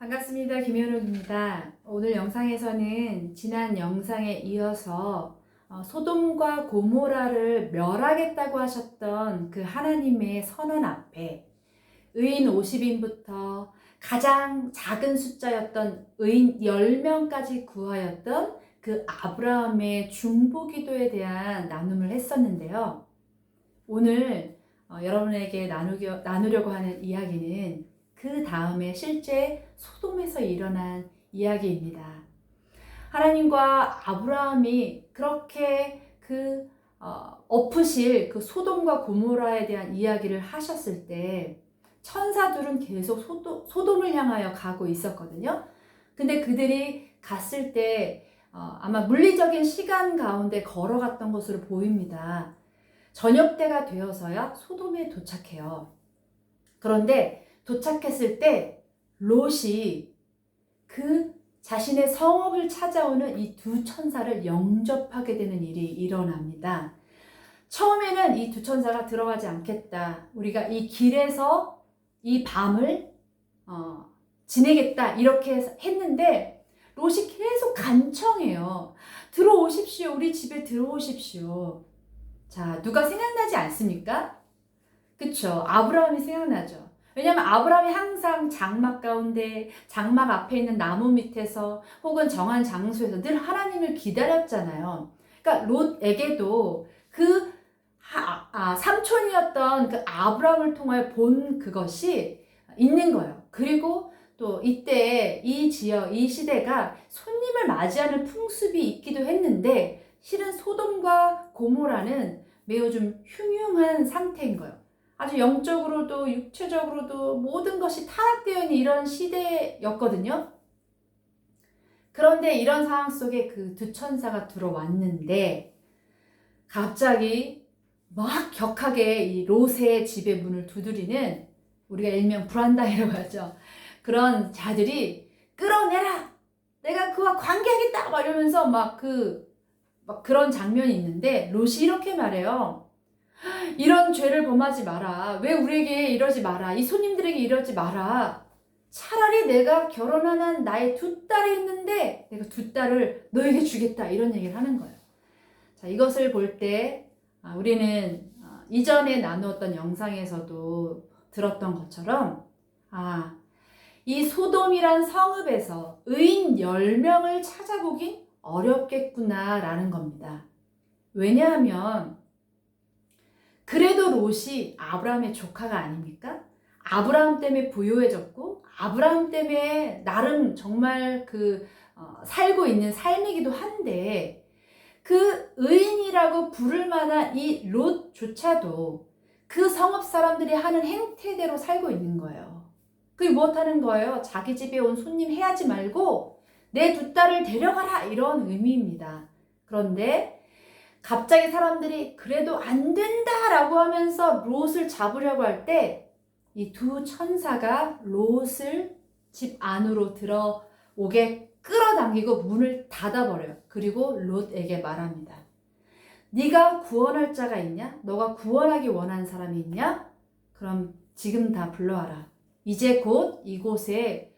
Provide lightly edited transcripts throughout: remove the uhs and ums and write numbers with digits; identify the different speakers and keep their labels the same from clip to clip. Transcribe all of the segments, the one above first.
Speaker 1: 반갑습니다. 김현욱입니다. 오늘 영상에서는 지난 영상에 이어서 소돔과 고모라를 멸하겠다고 하셨던 그 하나님의 선언 앞에 의인 50인부터 가장 작은 숫자였던 의인 10명까지 구하였던 그 아브라함의 중보기도에 대한 나눔을 했었는데요. 오늘 여러분에게 나누려고 하는 이야기는 그 다음에 실제 소돔에서 일어난 이야기입니다. 하나님과 아브라함이 그렇게 엎으실 그 소돔과 고모라에 대한 이야기를 하셨을 때 천사들은 계속 소돔을 향하여 가고 있었거든요. 근데 그들이 갔을 때 아마 물리적인 시간 가운데 걸어갔던 것으로 보입니다. 저녁 때가 되어서야 소돔에 도착해요. 그런데 도착했을 때 롯이 그 자신의 성읍을 찾아오는 이 두 천사를 영접하게 되는 일이 일어납니다. 처음에는 이 두 천사가 들어가지 않겠다. 우리가 이 길에서 이 밤을 지내겠다. 이렇게 했는데 롯이 계속 간청해요. 들어오십시오. 우리 집에 들어오십시오. 자, 누가 생각나지 않습니까? 그쵸? 아브라함이 생각나죠. 왜냐하면 아브라함이 항상 장막 가운데, 장막 앞에 있는 나무 밑에서 혹은 정한 장소에서 늘 하나님을 기다렸잖아요. 그러니까 롯에게도 그 삼촌이었던 그 아브라함을 통하여 본 그것이 있는 거예요. 그리고 또 이때 이 지역, 이 시대가 손님을 맞이하는 풍습이 있기도 했는데 실은 소돔과 고모라는 매우 좀 흉흉한 상태인 거예요. 아주 영적으로도 육체적으로도 모든 것이 타락되어 있는 이런 시대였거든요. 그런데 이런 상황 속에 그 두 천사가 들어왔는데 갑자기 막 격하게 이 롯의 집의 문을 두드리는, 우리가 일명 브란다이라고 하죠. 그런 자들이 끌어내라! 내가 그와 관계하겠다! 막 이러면서 막 그런 장면이 있는데 롯이 이렇게 말해요. 이런 죄를 범하지 마라. 왜 우리에게 이러지 마라. 이 손님들에게 이러지 마라. 차라리 내가 결혼하는 나의 두 딸이 있는데 내가 두 딸을 너에게 주겠다. 이런 얘기를 하는 거예요. 자, 이것을 볼 때 우리는 이전에 나누었던 영상에서도 들었던 것처럼 이 소돔이란 성읍에서 의인 10명을 찾아보긴 어렵겠구나 라는 겁니다. 왜냐하면 그래도 롯이 아브라함의 조카가 아닙니까? 아브라함 때문에 부유해졌고 아브라함 때문에 나름 정말 살고 있는 삶이기도 한데 그 의인이라고 부를 만한 이 롯조차도 그 성읍 사람들이 하는 행태대로 살고 있는 거예요. 그게 무엇하는 거예요? 자기 집에 온 손님 해하지 말고 내 두 딸을 데려가라, 이런 의미입니다. 그런데 갑자기 사람들이 그래도 안 된다라고 하면서 롯을 잡으려고 할 때 이 두 천사가 롯을 집 안으로 들어오게 끌어당기고 문을 닫아버려요. 그리고 롯에게 말합니다. 네가 구원할 자가 있냐? 너가 구원하기 원하는 사람이 있냐? 그럼 지금 다 불러와라. 이제 곧 이곳에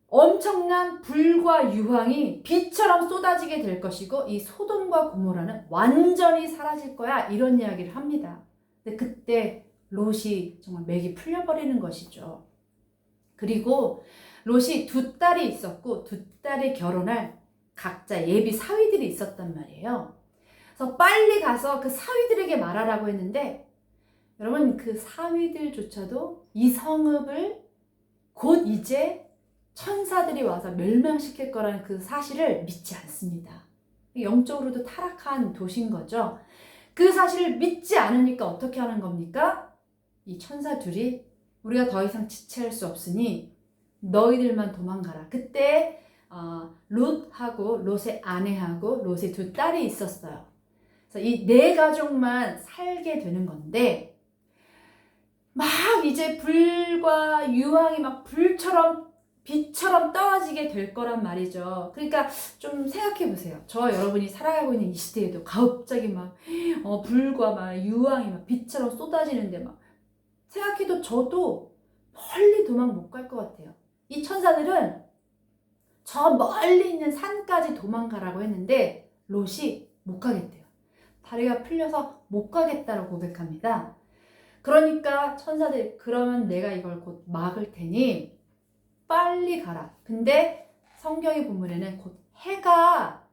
Speaker 1: 엄청난 불과 유황이 비처럼 쏟아지게 될 것이고 이 소돔과 고모라는 완전히 사라질 거야, 이런 이야기를 합니다. 근데 그때 롯이 정말 맥이 풀려버리는 것이죠. 그리고 롯이 두 딸이 있었고 두 딸이 결혼할 각자 예비 사위들이 있었단 말이에요. 그래서 빨리 가서 그 사위들에게 말하라고 했는데 여러분, 그 사위들조차도 이 성읍을 곧 이제 천사들이 와서 멸망시킬 거라는 그 사실을 믿지 않습니다. 영적으로도 타락한 도시인 거죠. 그 사실을 믿지 않으니까 어떻게 하는 겁니까? 이 천사 둘이 우리가 더 이상 지체할 수 없으니 너희들만 도망가라. 그때 롯하고 롯의 아내하고 롯의 두 딸이 있었어요. 그래서 이 네 가족만 살게 되는 건데 막 이제 불과 유황이 막 빛처럼 떨어지게 될 거란 말이죠. 그러니까 좀 생각해 보세요. 저 여러분이 살아가고 있는 이 시대에도 갑자기 막 불과 막 유황이 막 빛처럼 쏟아지는데 막 생각해도 저도 멀리 도망 못 갈 것 같아요. 이 천사들은 저 멀리 있는 산까지 도망가라고 했는데 롯이 못 가겠대요. 다리가 풀려서 못 가겠다고 고백합니다. 그러니까 천사들, 그러면 내가 이걸 곧 막을 테니 빨리 가라. 근데 성경의 본문에는 곧 해가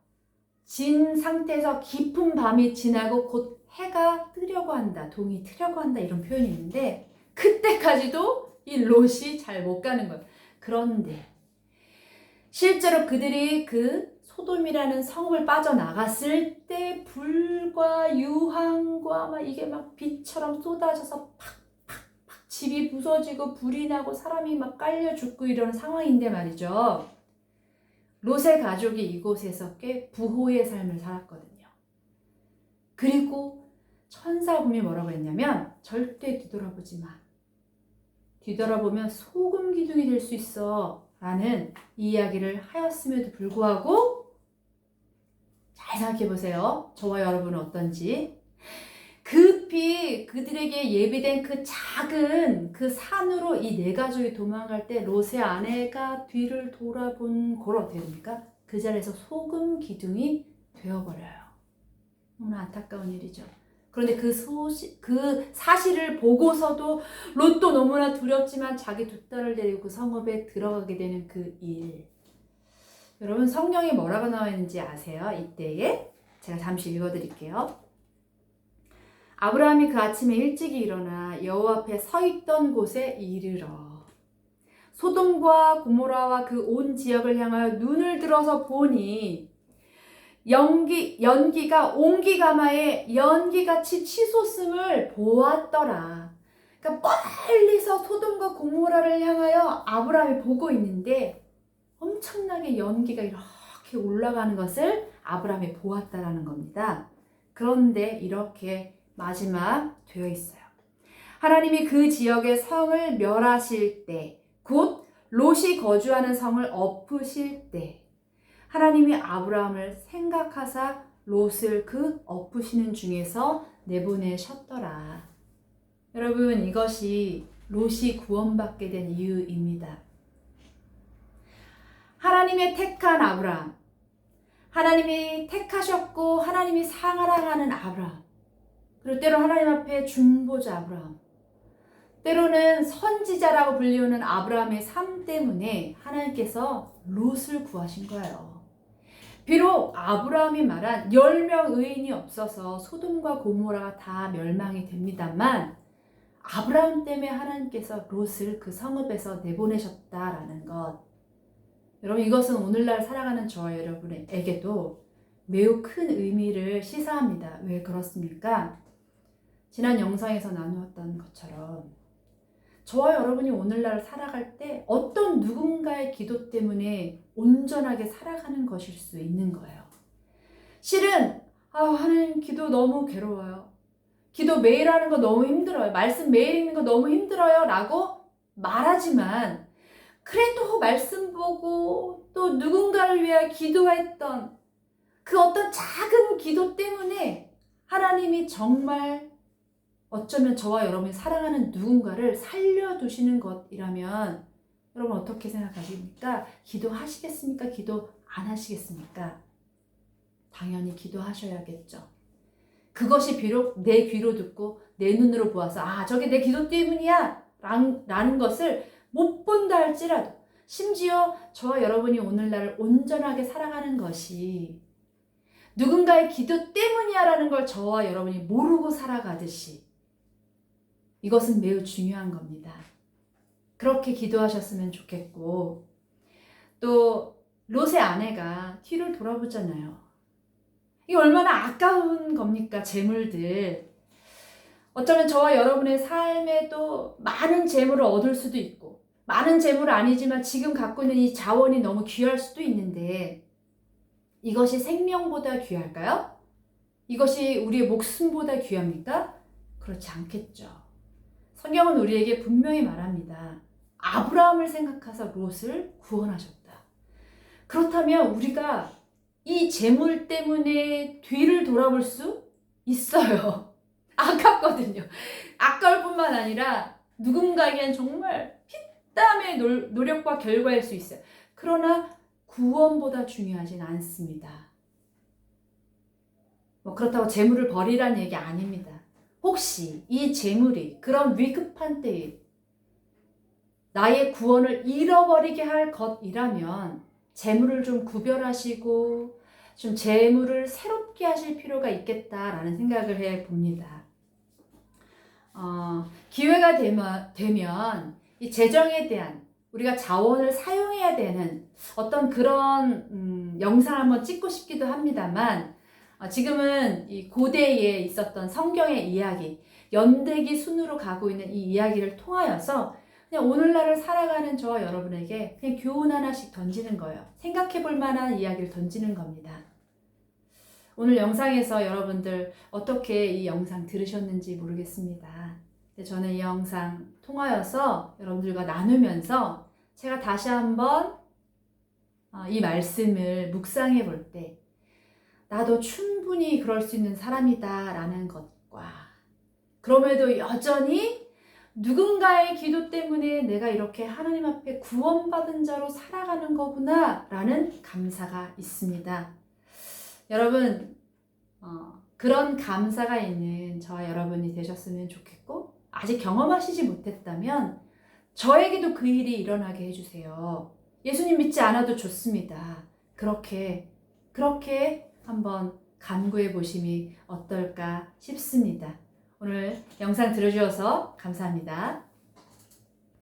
Speaker 1: 진 상태에서 깊은 밤이 지나고 곧 해가 뜨려고 한다, 동이 트려고 한다, 이런 표현이 있는데 그때까지도 이 롯이 잘 못 가는 거예요. 그런데 실제로 그들이 그 소돔이라는 성읍을 빠져나갔을 때 불과 유황과 막 이게 막 비처럼 쏟아져서 팍팍팍 집이 부서지고 불이 나고 사람이 막 깔려 죽고 이런 상황인데 말이죠. 롯의 가족이 이곳에서 꽤 부호의 삶을 살았거든요. 그리고 천사분이 뭐라고 했냐면 절대 뒤돌아보지 마. 뒤돌아보면 소금 기둥이 될 수 있어 라는 이야기를 하였음에도 불구하고 잘 생각해 보세요. 저와 여러분은 어떤지. 급히 그들에게 예비된 그 작은 그 산으로 이 네 가족이 도망갈 때 롯의 아내가 뒤를 돌아본 걸 어떻게 됩니까? 그 자리에서 소금 기둥이 되어버려요. 너무나 안타까운 일이죠. 그런데 그 사실을 보고서도 롯도 너무나 두렵지만 자기 두 딸을 데리고 그 성읍에 들어가게 되는 그 일. 여러분 성경에 뭐라고 나와 있는지 아세요? 이때에 제가 잠시 읽어드릴게요. 아브라함이 그 아침에 일찍이 일어나 여호와 앞에 서 있던 곳에 이르러 소돔과 고모라와 그 온 지역을 향하여 눈을 들어서 보니 연기가 옹기가마에 연기같이 치솟음을 보았더라. 그러니까 멀리서 소돔과 고모라를 향하여 아브라함이 보고 있는데 엄청나게 연기가 이렇게 올라가는 것을 아브라함이 보았다라는 겁니다. 그런데 이렇게 마지막 되어 있어요. 하나님이 그 지역의 성을 멸하실 때, 곧 롯이 거주하는 성을 엎으실 때 하나님이 아브라함을 생각하사 롯을 그 엎으시는 중에서 내보내셨더라. 여러분 이것이 롯이 구원받게 된 이유입니다. 하나님의 택한 아브라함, 하나님이 택하셨고 하나님이 사랑하는 아브라함, 그리고 때로 하나님 앞에 중보자 아브라함, 때로는 선지자라고 불리우는 아브라함의 삶 때문에 하나님께서 롯을 구하신 거예요. 비록 아브라함이 말한 10명 의인이 없어서 소돔과 고모라가 다 멸망이 됩니다만 아브라함 때문에 하나님께서 롯을 그 성읍에서 내보내셨다라는 것. 여러분 이것은 오늘날 살아가는 저와 여러분에게도 매우 큰 의미를 시사합니다. 왜 그렇습니까? 지난 영상에서 나누었던 것처럼 저와 여러분이 오늘날 살아갈 때 어떤 누군가의 기도 때문에 온전하게 살아가는 것일 수 있는 거예요. 실은 하나님 기도 너무 괴로워요. 기도 매일 하는 거 너무 힘들어요. 말씀 매일 읽는 거 너무 힘들어요 라고 말하지만 그래도 말씀 보고 또 누군가를 위하여 기도했던 그 어떤 작은 기도 때문에 하나님이 정말 어쩌면 저와 여러분이 사랑하는 누군가를 살려두시는 것이라면 여러분 어떻게 생각하십니까? 기도하시겠습니까? 기도 안 하시겠습니까? 당연히 기도하셔야겠죠. 그것이 비록 내 귀로 듣고 내 눈으로 보아서 저게 내 기도 때문이야 라는 것을 못 본다 할지라도 심지어 저와 여러분이 오늘날 온전하게 살아가는 것이 누군가의 기도 때문이야 라는 걸 저와 여러분이 모르고 살아가듯이 이것은 매우 중요한 겁니다. 그렇게 기도하셨으면 좋겠고 또 롯의 아내가 뒤를 돌아보잖아요. 이게 얼마나 아까운 겁니까? 재물들. 어쩌면 저와 여러분의 삶에도 많은 재물을 얻을 수도 있고 많은 재물은 아니지만 지금 갖고 있는 이 자원이 너무 귀할 수도 있는데 이것이 생명보다 귀할까요? 이것이 우리의 목숨보다 귀합니까? 그렇지 않겠죠. 성경은 우리에게 분명히 말합니다. 아브라함을 생각하사 롯을 구원하셨다. 그렇다면 우리가 이 재물 때문에 뒤를 돌아볼 수 있어요. 아깝거든요. 아까울 뿐만 아니라 누군가에겐 정말 땀의 노력과 결과일 수 있어요. 그러나 구원보다 중요하진 않습니다. 뭐 그렇다고 재물을 버리라는 얘기 아닙니다. 혹시 이 재물이 그런 위급한 때에 나의 구원을 잃어버리게 할 것이라면 재물을 좀 구별하시고 좀 재물을 새롭게 하실 필요가 있겠다라는 생각을 해 봅니다. 기회가 되면 이 재정에 대한 우리가 자원을 사용해야 되는 어떤 그런 영상을 한번 찍고 싶기도 합니다만 지금은 이 고대에 있었던 성경의 이야기, 연대기 순으로 가고 있는 이 이야기를 통하여서 그냥 오늘날을 살아가는 저와 여러분에게 그냥 교훈 하나씩 던지는 거예요. 생각해 볼 만한 이야기를 던지는 겁니다. 오늘 영상에서 여러분들 어떻게 이 영상 들으셨는지 모르겠습니다. 저는 이 영상 통하여서 여러분들과 나누면서 제가 다시 한번 이 말씀을 묵상해 볼 때 나도 충분히 그럴 수 있는 사람이다 라는 것과 그럼에도 여전히 누군가의 기도 때문에 내가 이렇게 하나님 앞에 구원받은 자로 살아가는 거구나 라는 감사가 있습니다. 여러분 그런 감사가 있는 저와 여러분이 되셨으면 좋겠고 아직 경험하시지 못했다면 저에게도 그 일이 일어나게 해주세요. 예수님 믿지 않아도 좋습니다. 그렇게 한번 간구해 보심이 어떨까 싶습니다. 오늘 영상 들어주셔서 감사합니다.